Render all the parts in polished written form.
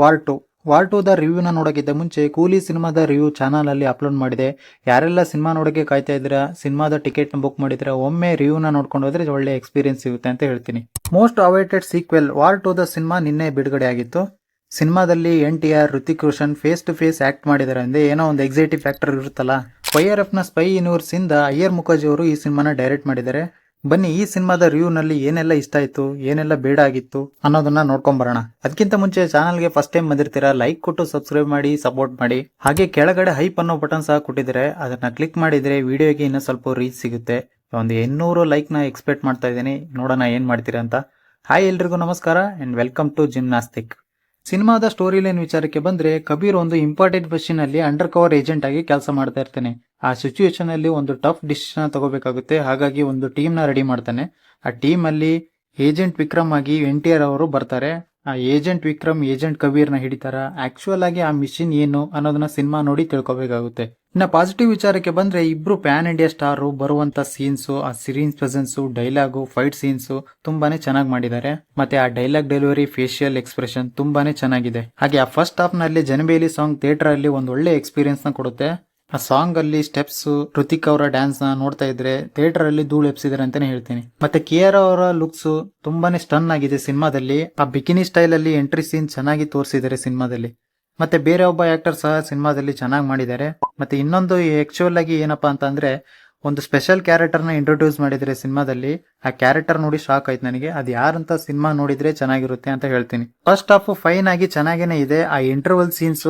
War two the ರಿವ್ಯೂನ ನೋಡೋಕ್ಕಿಂತ ಮುಂಚೆ ಕೂಲಿ ಸಿನಿಮಾದ ರಿವ್ಯೂ ಚಾನಲ್ ಅಲ್ಲಿ ಅಪ್ಲೋಡ್ ಮಾಡಿದೆ. ಯಾರೆಲ್ಲ ಸಿನಿಮಾ ನೋಡೋಕೆ ಕಾಯ್ತಾ ಇದ್ದೀರಾ, ಸಿನಿಮಾದ ಟಿಕೆಟ್ ಬುಕ್ ಮಾಡಿದ್ರೆ ಒಮ್ಮೆ ರಿವ್ಯೂನ ನೋಡ್ಕೊಂಡು ಹೋದ್ರೆ ಒಳ್ಳೆ ಎಕ್ಸ್ಪೀರಿಯನ್ಸ್ ಸಿಗುತ್ತೆ ಅಂತ ಹೇಳ್ತೀನಿ. Most awaited sequel war two ದ ಸಿನಿಮಾ ನಿನ್ನೆ ಬಿಡುಗಡೆ ಆಗಿತ್ತು. ಸಿನಿಮಾದಲ್ಲಿ NTR, Hrithik Roshan face to face act ಮಾಡಿದ್ದಾರೆ ಅಂದ್ರೆ ಏನೋ ಒಂದು ಎಕ್ಸೈಟಿವ್ ಫ್ಯಾಕ್ಟರ್ ಇರುತ್ತಲ್ಲ. YRF ನ ಸ್ಪೈ ಯೂನಿವರ್ಸ್ ಇಂದ ಅಯ್ಯರ್ ಮುಖರ್ಜಿ ಅವರು ಈ ಸಿನಿಮಾನ ಡೈರೆಕ್ಟ್ ಮಾಡಿದ್ದಾರೆ. ಬನ್ನಿ ಈ ಸಿನಿಮಾದ ರಿವ್ಯೂ ನಲ್ಲಿ ಏನೆಲ್ಲ ಇಷ್ಟ ಆಯ್ತು, ಏನೆಲ್ಲ ಬೇಡ ಆಗಿತ್ತು ಅನ್ನೋದನ್ನ ನೋಡ್ಕೊಂಡ್ ಬರೋಣ. ಅದಕ್ಕಿಂತ ಮುಂಚೆ ಚಾನಲ್ಗೆ ಫಸ್ಟ್ ಟೈಮ್ ಬಂದಿರ್ತೀರಾ, ಲೈಕ್ ಕೊಟ್ಟು ಸಬ್ಸ್ಕ್ರೈಬ್ ಮಾಡಿ, ಸಪೋರ್ಟ್ ಮಾಡಿ. ಹಾಗೆ ಕೆಳಗಡೆ ಹೈಪ್ ಅನ್ನೋ ಬಟನ್ ಸಹ ಕೊಟ್ಟಿದ್ದಾರೆ, ಅದನ್ನ ಕ್ಲಿಕ್ ಮಾಡಿದ್ರೆ ವಿಡಿಯೋಗೆ ಇನ್ನೂ ಸ್ವಲ್ಪ ರೀಚ್ ಸಿಗುತ್ತೆ. ಒಂದು 800 ಲೈಕ್ ನ ಎಕ್ಸ್ಪೆಕ್ಟ್ ಮಾಡ್ತಾ ಇದ್ದೀನಿ, ನೋಡೋಣ ಏನ್ ಮಾಡ್ತೀರಾ ಅಂತ. ಹಾಯ್ ಎಲ್ರಿಗೂ ನಮಸ್ಕಾರ ಅಂಡ್ ವೆಲ್ಕಮ್ ಟು ಜಿಮ್ನಾಸ್ಟಿಕ್. ಸಿನಿಮಾದ ಸ್ಟೋರಿ ಲೈನ್ ವಿಚಾರಕ್ಕೆ ಬಂದ್ರೆ, ಕಬೀರ್ ಒಂದು ಇಂಪಾರ್ಟೆಂಟ್ ಪೊಸಿಷನ್ ಅಲ್ಲಿ ಅಂಡರ್ ಕವರ್ ಏಜೆಂಟ್ ಆಗಿ ಕೆಲಸ ಮಾಡ್ತಾ ಇರ್ತಾನೆ. ಆ ಸಿಚುವೇಶನ್ ಅಲ್ಲಿ ಒಂದು ಟಫ್ ಡಿಸಿಷನ್ ತಗೋಬೇಕಾಗುತ್ತೆ. ಹಾಗಾಗಿ ಒಂದು ಟೀಮ್ ನ ರೆಡಿ ಮಾಡ್ತಾನೆ. ಆ ಟೀಮ್ ಅಲ್ಲಿ ಏಜೆಂಟ್ ವಿಕ್ರಮ್ ಆಗಿ NTR ಅವರು ಬರ್ತಾರೆ. ಆ ಏಜೆಂಟ್ ವಿಕ್ರಮ್ ಏಜೆಂಟ್ ಕಬೀರ್ ನ ಹಿಡಿತಾರ. ಆಕ್ಚುಯಲ್ ಆಗಿ ಆ ಮಿಷನ್ ಏನು ಅನ್ನೋದನ್ನ ಸಿನಿಮಾ ನೋಡಿ ತಿಳ್ಕೊಬೇಕಾಗುತ್ತೆ. ಇನ್ನ ಪಾಸಿಟಿವ್ ವಿಚಾರಕ್ಕೆ ಬಂದ್ರೆ, ಇಬ್ರು ಪ್ಯಾನ್ ಇಂಡಿಯಾ ಸ್ಟಾರ್ ಬರುವಂತ ಸೀನ್ಸ್, ಆ ಸಿರೀನ್ ಪ್ರೆಸೆನ್ಸ್, ಡೈಲಾಗು, ಫೈಟ್ ಸೀನ್ಸ್ ತುಂಬಾನೇ ಚೆನ್ನಾಗಿ ಮಾಡಿದ್ದಾರೆ. ಮತ್ತೆ ಆ ಡೈಲಾಗ್ ಡೆಲಿವರಿ, ಫೇಶಿಯಲ್ ಎಕ್ಸ್ಪ್ರೆಷನ್ ತುಂಬಾನೇ ಚೆನ್ನಾಗಿದೆ. ಹಾಗೆ ಆ ಫಸ್ಟ್ ಹಾಫ್ ನಲ್ಲಿ ಜನಬೇಲಿ ಸಾಂಗ್ ಥಿಯೇಟರ್ ಅಲ್ಲಿ ಒಂದು ಒಳ್ಳೆ ಎಕ್ಸ್ಪೀರಿಯನ್ಸ್ ನ ಕೊಡುತ್ತೆ. ಆ ಸಾಂಗ್ ಅಲ್ಲಿ ಸ್ಟೆಪ್ಸ್, ಋತಿಕ್ ಅವರ ಡ್ಯಾನ್ಸ್ ನ ನೋಡ್ತಾ ಇದ್ರೆ ಥಿಯೇಟರ್ ಅಲ್ಲಿ ಧೂಳು ಎಪ್ಸಿದಾರೆ ಅಂತಾನೆ ಹೇಳ್ತೀನಿ. ಮತ್ತೆ ಕಿಯಾರಾ ಅವರ ಲುಕ್ಸ್ ತುಂಬಾನೇ ಸ್ಟನ್ ಆಗಿದೆ ಸಿನಿಮಾದಲ್ಲಿ. ಆ ಬಿಕಿನಿ ಸ್ಟೈಲ್ ಅಲ್ಲಿ ಎಂಟ್ರಿ ಸೀನ್ ಚೆನ್ನಾಗಿ ತೋರಿಸಿದ್ದಾರೆ ಸಿನಿಮಾದಲ್ಲಿ. ಮತ್ತೆ ಬೇರೆ ಒಬ್ಬ ಆಕ್ಟರ್ ಸಹ ಸಿನಿಮಾದಲ್ಲಿ ಚೆನ್ನಾಗಿ ಮಾಡಿದ್ದಾರೆ. ಮತ್ತೆ ಇನ್ನೊಂದು ಆಕ್ಚುಯಲ್ ಆಗಿ ಏನಪ್ಪಾ ಅಂತ ಅಂದ್ರೆ, ಒಂದು ಸ್ಪೆಷಲ್ ಕ್ಯಾರೆಕ್ಟರ್ ನ ಇಂಟ್ರೊಡ್ಯೂಸ್ ಮಾಡಿದ್ರೆ ಸಿನಿಮಾದಲ್ಲಿ. ಆ ಕ್ಯಾರೆಕ್ಟರ್ ನೋಡಿ ಶಾಕ್ ಆಯ್ತು ನನಗೆ. ಅದು ಯಾರಂತ ಸಿನಿಮಾ ನೋಡಿದ್ರೆ ಚೆನ್ನಾಗಿರುತ್ತೆ ಅಂತ ಹೇಳ್ತೀನಿ. ಫಸ್ಟ್ ಹಾಫ್ ಫೈನ್ ಆಗಿ ಚೆನ್ನಾಗೇನೆ ಇದೆ. ಆ ಇಂಟರ್ವಲ್ ಸೀನ್ಸ್,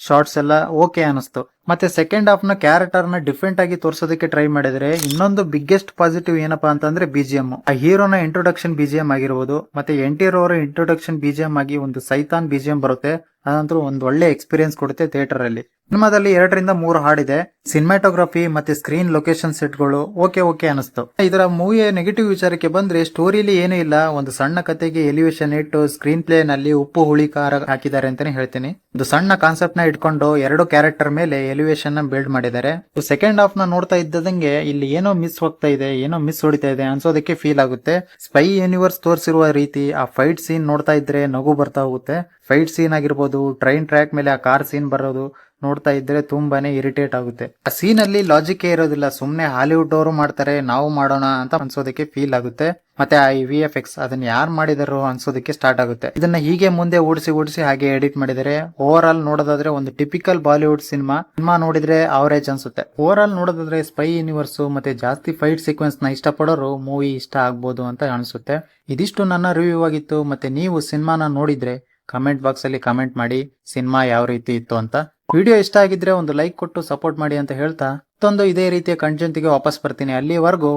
ಶಾರ್ಟ್ಸ್ ಎಲ್ಲ ಓಕೆ ಅನಿಸ್ತು. ಮತ್ತೆ ಸೆಕೆಂಡ್ ಹಾಫ್ ನ ಕ್ಯಾರೆಕ್ಟರ್ ನ ಡಿಫ್ರೆಂಟ್ ಆಗಿ ತೋರ್ಸೋದಕ್ಕೆ ಟ್ರೈ ಮಾಡಿದ್ರೆ. ಇನ್ನೊಂದು ಬಿಗ್ಗೆಸ್ಟ್ ಪಾಸಿಟಿವ್ ಏನಪ್ಪಾ ಅಂತಂದ್ರೆ BGM. ಆ ಹೀರೋನ ಇಂಟ್ರೊಡಕ್ಷನ್ BGM ಆಗಿರ್ಬೋದು, ಮತ್ತೆ NTR ಅವರ ಇಂಟ್ರೊಡಕ್ಷನ್ BGM ಆಗಿ ಒಂದು ಸೈತಾನ್ BGM ಬರುತ್ತೆ. ಅದಂತೂ ಒಂದು ಒಳ್ಳೆ ಎಕ್ಸ್ಪೀರಿಯನ್ಸ್ ಕೊಡುತ್ತೆ ಥಿಯೇಟರ್ ಅಲ್ಲಿ. ಸಿನಿಮಾದಲ್ಲಿ 2 ರಿಂದ 3 ಹಾಡಿದೆ. ಸಿನಿಮಾಟೋಗ್ರಫಿ ಮತ್ತೆ ಸ್ಕ್ರೀನ್ ಲೊಕೇಶನ್ ಸೆಟ್ಗಳು ಓಕೆ ಅನಿಸ್ತು. ಇದರ ಮೂವಿಯ ನೆಗೆಟಿವ್ ವಿಚಾರಕ್ಕೆ ಬಂದ್ರೆ, ಸ್ಟೋರಿಲಿ ಏನೂ ಇಲ್ಲ. ಒಂದು ಸಣ್ಣ ಕತೆಗೆ ಎಲಿವೇಶನ್ ಇಟ್ಟು ಸ್ಕ್ರೀನ್ ಪ್ಲೇ ನಲ್ಲಿ ಉಪ್ಪು ಹುಳಿ ಖಾರ ಹಾಕಿದ್ದಾರೆ ಅಂತಾನೆ ಹೇಳ್ತೀನಿ. ಒಂದು ಸಣ್ಣ ಕಾನ್ಸೆಪ್ಟ್ ನ ಇಟ್ಕೊಂಡು 2 ಕ್ಯಾರೆಕ್ಟರ್ ಮೇಲೆ ಎಲಿವೇಶನ್ ನ ಬಿಲ್ಡ್ ಮಾಡಿದ್ದಾರೆ. ಸೆಕೆಂಡ್ ಹಾಫ್ ನ ನೋಡ್ತಾ ಇದ್ದಂಗೆ ಇಲ್ಲಿ ಏನೋ ಮಿಸ್ ಹೋಗ್ತಾ ಇದೆ, ಏನೋ ಮಿಸ್ ಹೊಡಿತಾ ಇದೆ ಅನ್ಸೋದಕ್ಕೆ ಫೀಲ್ ಆಗುತ್ತೆ. ಸ್ಪೈ ಯೂನಿವರ್ಸ್ ತೋರಿಸಿರುವ ರೀತಿ, ಆ ಫೈಟ್ ಸೀನ್ ನೋಡ್ತಾ ಇದ್ರೆ ನಗು ಬರ್ತಾ ಹೋಗುತ್ತೆ. ಫೈಟ್ ಸೀನ್ ಆಗಿರ್ಬೋದು, ಟ್ರೈನ್ ಟ್ರ್ಯಾಕ್ ಮೇಲೆ ಆ ಕಾರ್ ಸೀನ್ ಬರೋದು ನೋಡ್ತಾ ಇದ್ರೆ ತುಂಬಾನೇ ಇರಿಟೇಟ್ ಆಗುತ್ತೆ. ಆ ಸೀನ್ ಅಲ್ಲಿ ಲಾಜಿಕ್ ಇರೋದಿಲ್ಲ. ಸುಮ್ನೆ ಹಾಲಿವುಡ್ ಅವರು ಮಾಡ್ತಾರೆ, ನಾವು ಮಾಡೋಣ ಅಂತ ಅನ್ಸೋದಕ್ಕೆ ಫೀಲ್ ಆಗುತ್ತೆ. ಮತ್ತೆ ಆ VFX ಅದನ್ನ ಯಾರು ಮಾಡಿದಾರೋ ಅನ್ಸೋದಕ್ಕೆ ಸ್ಟಾರ್ಟ್ ಆಗುತ್ತೆ. ಇದನ್ನ ಹೀಗೆ ಮುಂದೆ ಓಡಿಸಿ ಹಾಗೆ ಎಡಿಟ್ ಮಾಡಿದರೆ. ಓವರ್ ಆಲ್ ನೋಡೋದಾದ್ರೆ ಒಂದು ಟಿಪಿಕಲ್ ಬಾಲಿವುಡ್ ಸಿನಿಮಾ ನೋಡಿದ್ರೆ ಅವರೇಜ್ ಅನ್ಸುತ್ತೆ. ಓವರ್ ಆಲ್ ನೋಡೋದಾದ್ರೆ ಸ್ಪೈ ಯೂನಿವರ್ಸ್ ಮತ್ತೆ ಜಾಸ್ತಿ ಫೈಟ್ ಸೀಕ್ವೆನ್ಸ್ ನ ಇಷ್ಟಪಡೋರು ಮೂವಿ ಇಷ್ಟ ಆಗ್ಬೋದು ಅಂತ ಅನ್ಸುತ್ತೆ. ಇದಿಷ್ಟು ನನ್ನ ರಿವ್ಯೂ ಆಗಿತ್ತು. ಮತ್ತೆ ನೀವು ಸಿನಿಮಾನ ನೋಡಿದ್ರೆ ಕಮೆಂಟ್ ಬಾಕ್ಸ್ ಅಲ್ಲಿ ಕಮೆಂಟ್ ಮಾಡಿ ಸಿನಿಮಾ ಯಾವ ರೀತಿ ಇತ್ತು ಅಂತ. ವಿಡಿಯೋ ಇಷ್ಟ ಆಗಿದ್ರೆ ಒಂದು ಲೈಕ್ ಕೊಟ್ಟು ಸಪೋರ್ಟ್ ಮಾಡಿ ಅಂತ ಹೇಳ್ತಾ, ಮತ್ತೊಂದು ಇದೇ ರೀತಿಯ ಕಂಟೆಂಟ್ ಗೆ ವಾಪಸ್ ಬರ್ತೀನಿ. ಅಲ್ಲಿವರೆಗೂ